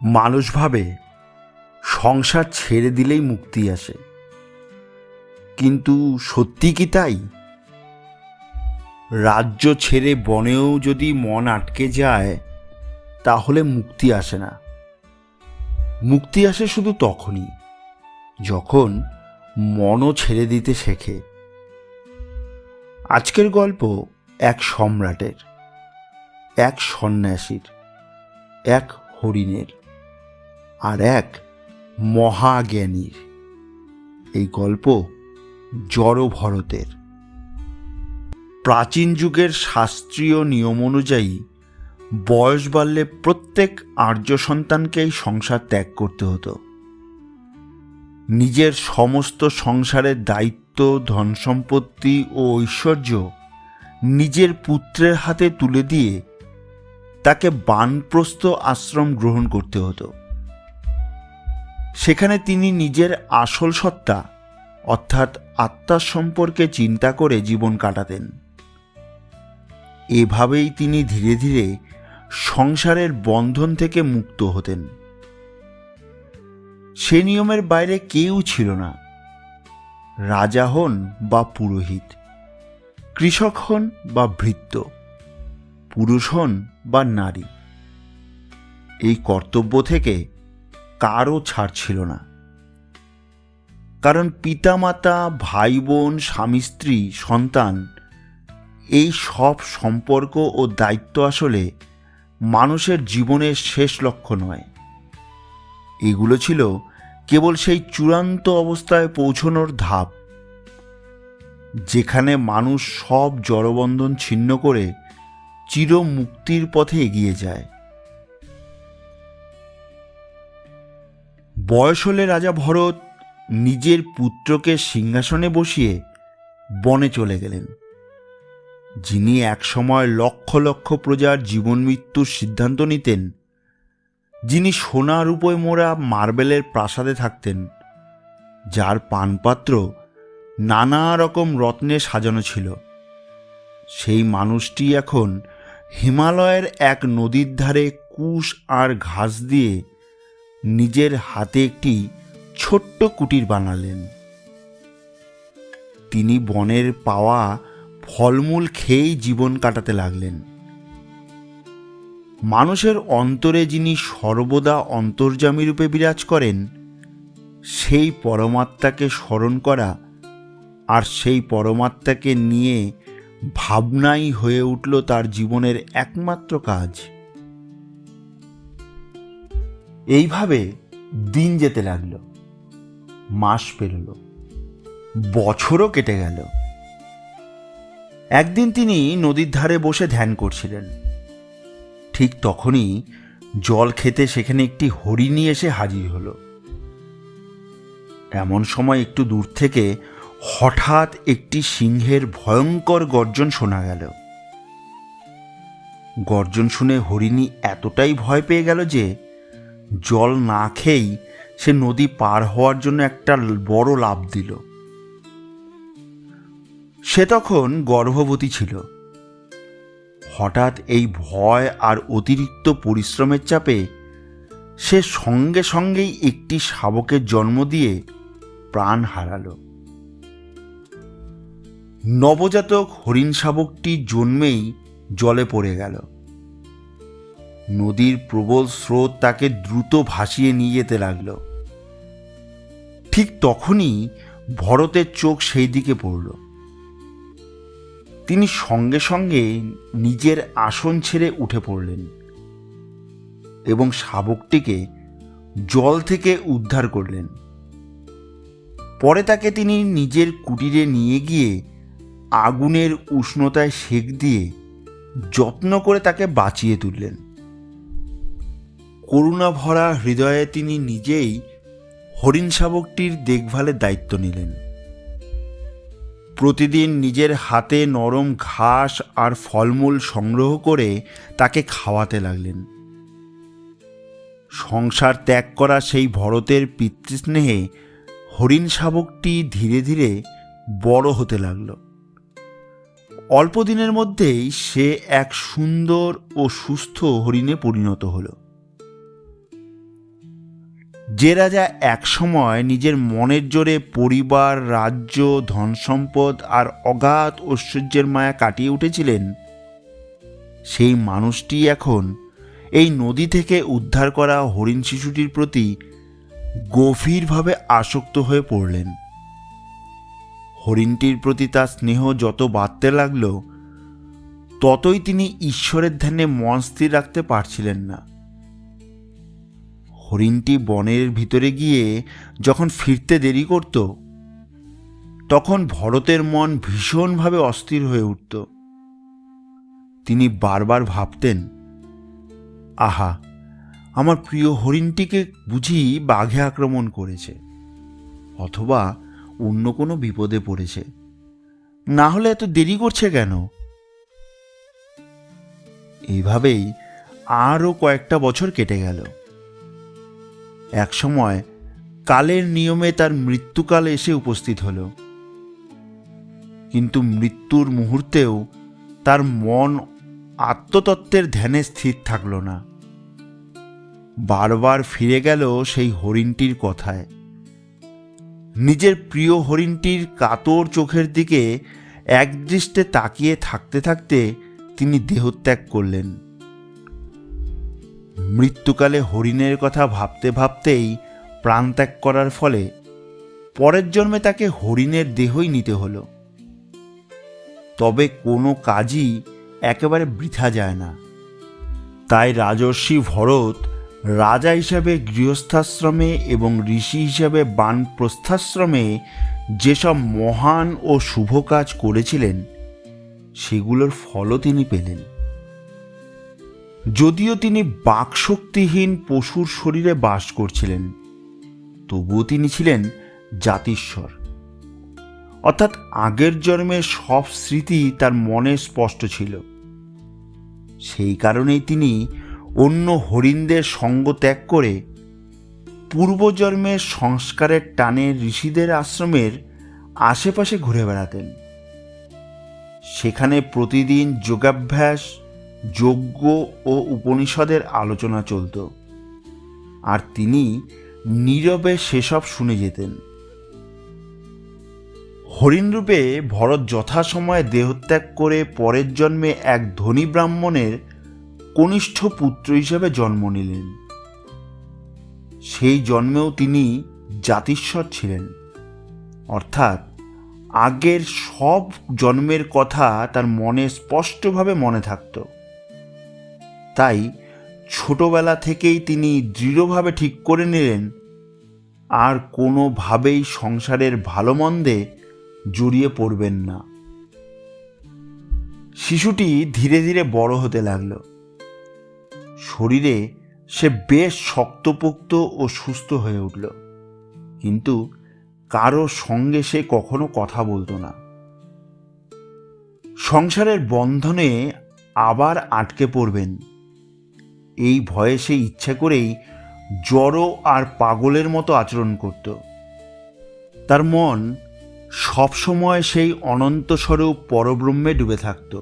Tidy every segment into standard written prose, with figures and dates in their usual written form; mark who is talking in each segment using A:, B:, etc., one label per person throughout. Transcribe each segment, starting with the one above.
A: মানুষ ভাবে সংসার ছেড়ে দিলেই মুক্তি আসে, কিন্তু সত্যি কি তাই? রাজ্য ছেড়ে বনেও যদি মন আটকে যায় তাহলে মুক্তি আসে না। মুক্তি আসে শুধু তখনই যখন মনও ছেড়ে দিতে শেখে। আজকের গল্প এক সম্রাটের, এক সন্ন্যাসীর, এক হরিণের আর এক মহাজ্ঞানীর। এই গল্প জড়ভরতের। প্রাচীন যুগের শাস্ত্রীয় নিয়ম অনুযায়ী বয়স বাড়লে প্রত্যেক আর্য সন্তানকেই সংসার ত্যাগ করতে হতো। নিজের সমস্ত সংসারের দায়িত্ব, ধন সম্পত্তি ও ঐশ্বর্য নিজের পুত্রের হাতে তুলে দিয়ে তাকে বানপ্রস্থ আশ্রম গ্রহণ করতে হতো। সেখানে তিনি নিজের আসল সত্তা অর্থাৎ আত্মার সম্পর্কে চিন্তা করে জীবন কাটাতেন। এভাবেই তিনি ধীরে ধীরে সংসারের বন্ধন থেকে মুক্ত হতেন। সে নিয়মের বাইরে কেউ ছিল না। রাজা হন বা পুরোহিত, কৃষক হন বা ভৃত্য, পুরুষ হন বা নারী, এই কর্তব্য থেকে কারও ছাড় ছিল না। কারণ পিতামাতা, ভাই বোন, স্বামী স্ত্রী, সন্তান, এই সব সম্পর্ক ও দায়িত্ব আসলে মানুষের জীবনের শেষ লক্ষ্য নয়। এগুলো ছিল কেবল সেই চূড়ান্ত অবস্থায় পৌঁছনোর ধাপ, যেখানে মানুষ সব জড়বন্ধন ছিন্ন করে চির মুক্তির পথে এগিয়ে যায়। বয়স হলে রাজা ভরত নিজের পুত্রকে সিংহাসনে বসিয়ে বনে চলে গেলেন। যিনি একসময় লক্ষ লক্ষ প্রজার জীবন মৃত্যুর সিদ্ধান্ত নিতেন, যিনি সোনা রূপোয় মোড়া মার্বেলের প্রাসাদে থাকতেন, যার পানপাত্র নানা রকম রত্নে সাজানো ছিল, সেই মানুষটি এখন হিমালয়ের এক নদীর ধারে কুশ আর ঘাস দিয়ে নিজের হাতে একটি ছোট্ট কুটির বানালেন। তিনি বনের পাওয়া ফলমূল খেয়েই জীবন কাটাতে লাগলেন। মানুষের অন্তরে যিনি সর্বদা অন্তর্যামী রূপে বিরাজ করেন, সেই পরমাত্মাকে স্মরণ করা আর সেই পরমাত্মাকে নিয়ে ভাবনাই হয়ে উঠল তার জীবনের একমাত্র কাজ। এইভাবে দিন যেতে লাগল, মাস পেরোল, বছরও কেটে গেল। একদিন তিনি নদীর ধারে বসে ধ্যান করছিলেন। ঠিক তখনই জল খেতে সেখানে একটি হরিণী এসে হাজির হলো। এমন সময় একটু দূর থেকে হঠাৎ একটি সিংহের ভয়ঙ্কর গর্জন শোনা গেল। গর্জন শুনে হরিণী এতটাই ভয় পেয়ে গেল যে জল না খেয়েই সে নদী পার হওয়ার জন্য একটা বড় লাফ দিল। সে তখন গর্ভবতী ছিল। হঠাৎ এই ভয় আর অতিরিক্ত পরিশ্রমের চাপে সে সঙ্গে সঙ্গেই একটি শাবকের জন্ম দিয়ে প্রাণ হারালো। নবজাতক হরিণ শাবকটি জন্মেই জলে পড়ে গেল। নদীর প্রবল স্রোত তাকে দ্রুত ভাসিয়ে নিয়ে যেতে লাগলো। ঠিক তখনই ভরতের চোখ সেই দিকে পড়ল। তিনি সঙ্গে সঙ্গে নিজের আসন ছেড়ে উঠে পড়লেন এবং শাবকটিকে জল থেকে উদ্ধার করলেন। পরে তাকে তিনি নিজের কুটিরে নিয়ে গিয়ে আগুনের উষ্ণতায় সেক দিয়ে যত্ন করে তাকে বাঁচিয়ে তুললেন। করুণা ভরা হৃদয়ে তিনি নিজেই হরিণ শাবকটির দেখভালের দায়িত্ব নিলেন। প্রতিদিন নিজের হাতে নরম ঘাস আর ফলমূল সংগ্রহ করে তাকে খাওয়াতে লাগলেন। সংসার ত্যাগ করা সেই ভরতের পিতৃস্নেহে হরিণ শাবকটি ধীরে ধীরে বড় হতে লাগল। অল্প দিনের মধ্যেই সে এক সুন্দর ও সুস্থ হরিণে পরিণত হল। যে রাজা একসময় নিজের মনের জোরে পরিবার, রাজ্য, ধন সম্পদ আর অগাধ ঐশ্বর্যের মায়া কাটিয়ে উঠেছিলেন, সেই মানুষটি এখন এই নদী থেকে উদ্ধার করা হরিণ শিশুটির প্রতি গভীরভাবে আসক্ত হয়ে পড়লেন। হরিণটির প্রতি তার স্নেহ যত বাড়তে লাগল, ততই তিনি ঈশ্বরের ধ্যানে মন স্থির রাখতে পারছিলেন না। হরিণটি বনের ভিতরে গিয়ে যখন ফিরতে দেরি করত, তখন ভরতের মন ভীষণভাবে অস্থির হয়ে উঠত। তিনি বারবার ভাবতেন, আহা, আমার প্রিয় হরিণটিকে বুঝি বাঘে আক্রমণ করেছে, অথবা অন্য কোনো বিপদে পড়েছে, না হলে এত দেরি করছে কেন? এইভাবেই আরও কয়েকটা বছর কেটে গেল। একসময় কালের নিয়মে তার মৃত্যুকাল এসে উপস্থিত হল, কিন্তু মৃত্যুর মুহূর্তেও তার মন আত্মতত্ত্বের ধ্যানে স্থির থাকল না। বারবার ফিরে গেল সেই হরিণটির কথায়। নিজের প্রিয় হরিণটির কাতর চোখের দিকে একদৃষ্টে তাকিয়ে থাকতে থাকতে তিনি দেহত্যাগ করলেন। মৃত্যুকালে হরিণের কথা ভাবতে ভাবতেই প্রাণত্যাগ করার ফলে পরের জন্মে তাকে হরিণের দেহই নিতে হলো। তবে কোনো কাজই একেবারে বৃথা যায় না। তাই রাজর্ষি ভরত রাজা হিসাবে গৃহস্থাশ্রমে এবং ঋষি হিসাবে বানপ্রস্থাশ্রমে যেসব মহান ও শুভ কাজ করেছিলেন, সেগুলোর ফলও তিনি পেলেন। যদিও তিনি বাকশক্তিহীন পশুর শরীরে বাস করছিলেন, তবুও তিনি ছিলেন জাতিস্বর, অর্থাৎ আগের জন্মের সব স্মৃতি তার মনে স্পষ্ট ছিল। সেই কারণেই তিনি অন্য হরিণদের সঙ্গ ত্যাগ করে পূর্বজন্মের সংস্কারের টানে ঋষিদের আশ্রমের আশেপাশে ঘুরে বেড়াতেন। সেখানে প্রতিদিন যোগাভ্যাস, যজ্ঞ ও উপনিষদের আলোচনা চলত, আর তিনি নীরবে সেসব শুনে যেতেন। হরিণরূপে ভরত যথাসময়ে দেহত্যাগ করে পরের জন্মে এক ধনী ব্রাহ্মণের কনিষ্ঠ পুত্র হিসেবে জন্ম নিলেন। সেই জন্মেও তিনি জাতিস্বর ছিলেন, অর্থাৎ আগের সব জন্মের কথা তার মনে স্পষ্টভাবে মনে থাকত। তাই ছোটবেলা থেকেই তিনি দৃঢ়ভাবে ঠিক করে নিলেন আর কোনোভাবেই সংসারের ভালো মন্দে জড়িয়ে পড়বেন না। শিশুটি ধীরে ধীরে বড় হতে লাগল। শরীরে সে বেশ শক্তপোক্ত ও সুস্থ হয়ে উঠল, কিন্তু কারো সঙ্গে সে কখনো কথা বলতো না। সংসারের বন্ধনে আবার আটকে পড়বেন, এই ভয়ে সে ইচ্ছা করেই জড়ো আর পাগলের মতো আচরণ করত। তার মন সবসময় সেই অনন্ত স্বরূপ পরব্রহ্মে ডুবে থাকত।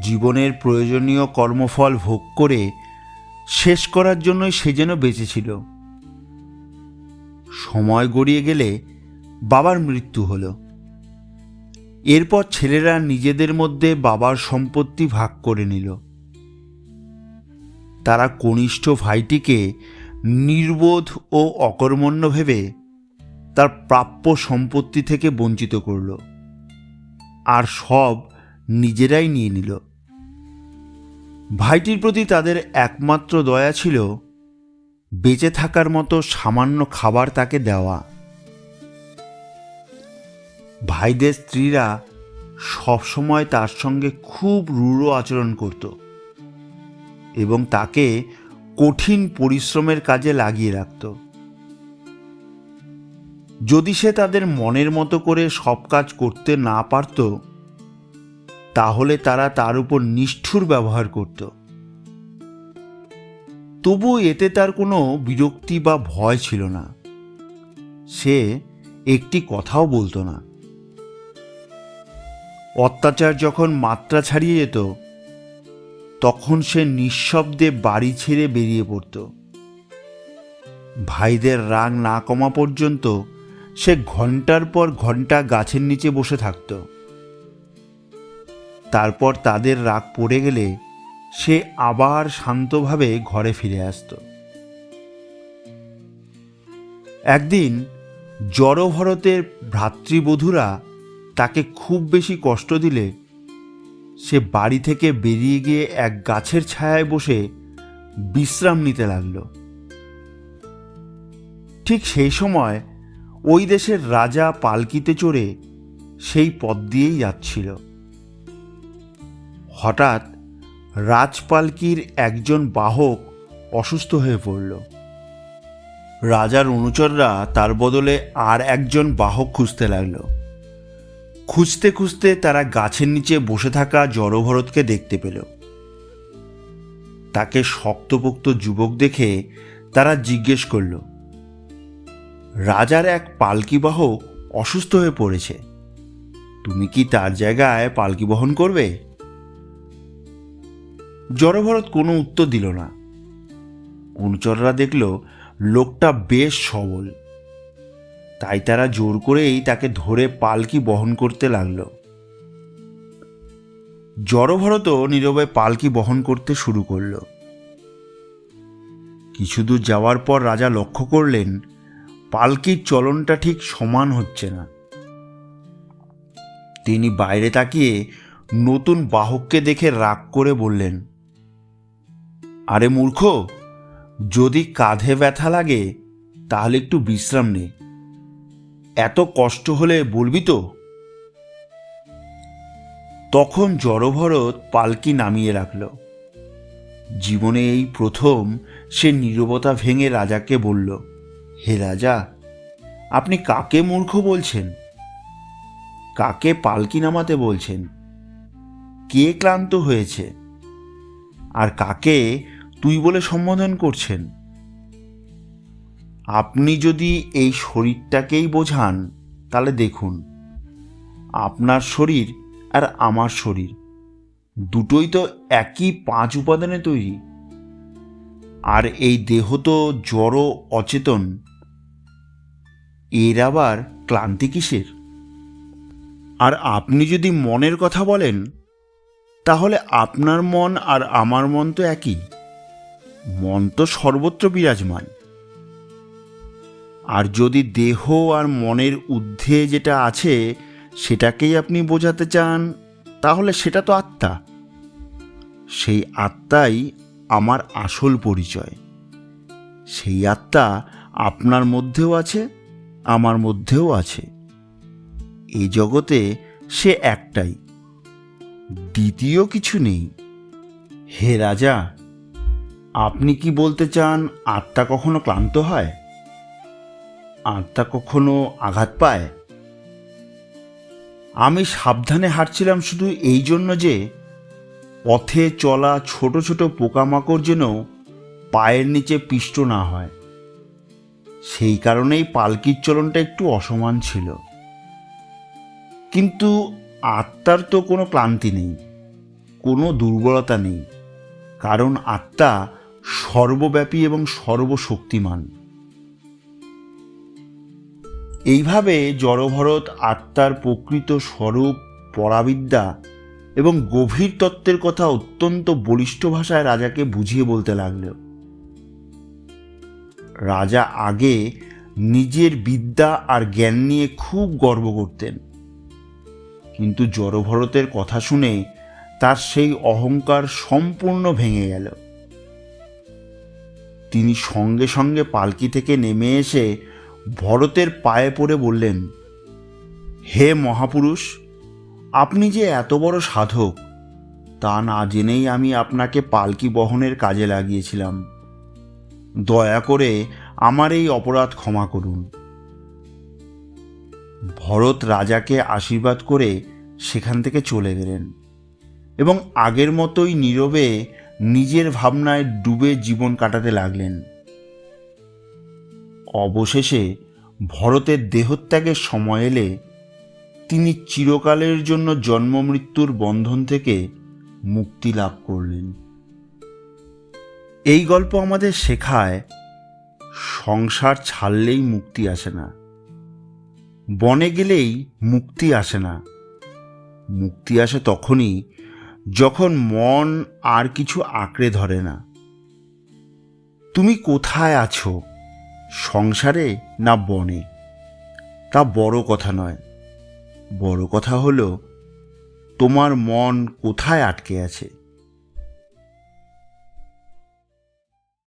A: জীবনের প্রয়োজনীয় কর্মফল ভোগ করে শেষ করার জন্যই সে যেন বেঁচেছিল। সময় গড়িয়ে গেলে বাবার মৃত্যু হলো। এরপর ছেলেরা নিজেদের মধ্যে বাবার সম্পত্তি ভাগ করে নিল। তারা কনিষ্ঠ ভাইটিকে নির্বোধ ও অকর্মণ্য ভেবে তার প্রাপ্য সম্পত্তি থেকে বঞ্চিত করল, আর সব নিজেরাই নিয়ে নিল। ভাইটির প্রতি তাদের একমাত্র দয়া ছিল বেঁচে থাকার মতো সামান্য খাবার তাকে দেওয়া। ভাইদের স্ত্রীরা সবসময় তার সঙ্গে খুব রূঢ় আচরণ করত এবং তাকে কঠিন পরিশ্রমের কাজে লাগিয়ে রাখত। যদি সে তাদের মনের মতো করে সব কাজ করতে না পারত, তাহলে তারা তার উপর নিষ্ঠুর ব্যবহার করত। তবু এতে তার কোনো বিরক্তি বা ভয় ছিল না। সে একটি কথাও বলতো না। অত্যাচার যখন মাত্রা ছাড়িয়ে যেত, তখন সে নিঃশব্দে বাড়ি ছেড়ে বেরিয়ে পড়ত। ভাইদের রাগ না কমা পর্যন্ত সে ঘন্টার পর ঘন্টা গাছের নিচে বসে থাকত। তারপর তাদের রাগ পড়ে গেলে সে আবার শান্তভাবে ঘরে ফিরে আসত। একদিন জড়ভরতের ভ্রাতৃবধূরা তাকে খুব বেশি কষ্ট দিলে সে বাড়ি থেকে বেরিয়ে গিয়ে এক গাছের ছায়ায় বসে বিশ্রাম নিতে লাগল। ঠিক সেই সময় ওই দেশের রাজা পালকিতে চড়ে সেই পথ দিয়েই যাচ্ছিল। হঠাৎ রাজপালকির একজন বাহক অসুস্থ হয়ে পড়ল। রাজার অনুচররা তার বদলে আর একজন বাহক খুঁজতে লাগল। খুঁজতে খুঁজতে তারা গাছের নিচে বসে থাকা জড়ভরতকে দেখতে পেল। তাকে শক্তপোক্ত যুবক দেখে তারা জিজ্ঞেস করল, রাজার এক পালকি বাহক অসুস্থ হয়ে পড়েছে, তুমি কি তার জায়গায় পালকি বহন করবে? জড়ভরত কোনো উত্তর দিল না। অনুচররা দেখল লোকটা বেশ সবল, তাই তারা জোর করেই তাকে ধরে পালকি বহন করতে লাগল। জড়ভরত নীরবে পালকি বহন করতে শুরু করল। কিছু দূর যাওয়ার পর রাজা লক্ষ্য করলেন পালকির চলনটা ঠিক সমান হচ্ছে না। তিনি বাইরে তাকিয়ে নতুন বাহককে দেখে রাগ করে বললেন, আরে মূর্খ, যদি কাঁধে ব্যথা লাগে তাহলে একটু বিশ্রাম নে, এত কষ্ট হলে বলবি তো। তখন জড়ভরত পালকি নামিয়ে রাখল। জীবনে এই প্রথম সে নীরবতা ভেঙে রাজাকে বলল, হে রাজা, আপনি কাকে মূর্খ বলছেন? কাকে পালকি নামাতে বলছেন? কে ক্লান্ত হয়েছে? আর কাকে তুই বলে সম্বোধন করছেন? আপনি যদি এই শরীরটাকেই বোঝান তাহলে দেখুন, আপনার শরীর আর আমার শরীর দুটোই তো একই 5 উপাদানে তৈরি। আর এই দেহ তো জড় অচেতন, এর আবার ক্লান্তি কিসের? আর আপনি যদি মনের কথা বলেন তাহলে আপনার মন আর আমার মন তো একই, মন তো সর্বত্র বিরাজমান। আর যদি দেহ আর মনের ঊর্ধ্বে যেটা আছে সেটাকেই আপনি বোঝাতে চান তাহলে সেটা তো আত্মা। সেই আত্মাই আমার আসল পরিচয়। সেই আত্মা আপনার মধ্যেও আছে, আমার মধ্যেও আছে। এই জগতে সে একটাই, দ্বিতীয় কিছু নেই। হে রাজা, আপনি কি বলতে চান আত্মা কখনো ক্লান্ত হয়? আত্মা কখনো আঘাত পায়? আমি সাবধানে হাঁটছিলাম শুধু এই জন্য যে পথে চলা ছোট ছোট পোকামাকড় যেন পায়ের নিচে পিষ্ট না হয়। সেই কারণেই পালকির চলনটা একটু অসমান ছিল। কিন্তু আত্মার তো কোনো ক্লান্তি নেই, কোনো দুর্বলতা নেই, কারণ আত্মা সর্বব্যাপী এবং সর্বশক্তিমান। এইভাবে জড়ভরত আত্মার প্রকৃত স্বরূপ, পরাবিদ্যা এবং গভীর তত্ত্বের কথা অত্যন্ত বলিষ্ঠ ভাষায় রাজাকে বুঝিয়ে বলতে লাগল। রাজা আগে নিজের বিদ্যা আর জ্ঞান নিয়ে খুব গর্ব করতেন, কিন্তু জড়ভরতের কথা শুনে তার সেই অহংকার সম্পূর্ণ ভেঙে গেল। তিনি সঙ্গে সঙ্গে পালকি থেকে নেমে এসে ভরতের পায়ে পড়ে বললেন, হে মহাপুরুষ, আপনি যে এত বড় সাধক তা না জেনেই আমি আপনাকে পালকি বহনের কাজে লাগিয়েছিলাম। দয়া করে আমার এই অপরাধ ক্ষমা করুন। ভরত রাজাকে আশীর্বাদ করে সেখান থেকে চলে গেলেন এবং আগের মতোই নীরবে নিজের ভাবনায় ডুবে জীবন কাটাতে লাগলেন। অবশেষে ভরতের দেহত্যাগের সময় এলে তিনি চিরকালের জন্য জন্ম মৃত্যুর বন্ধন থেকে মুক্তি লাভ করলেন। এই গল্প আমাদের শেখায় সংসার ছাড়লেই মুক্তি আসে না, বনে গেলেই মুক্তি আসে না। মুক্তি আসে তখনই যখন মন আর কিছু আঁকড়ে ধরে না। তুমি কোথায় আছো, সংসারে না বনে, তা বড় কথা নয়। বড় কথা হলো তোমার মন কোথায় আটকে আছে।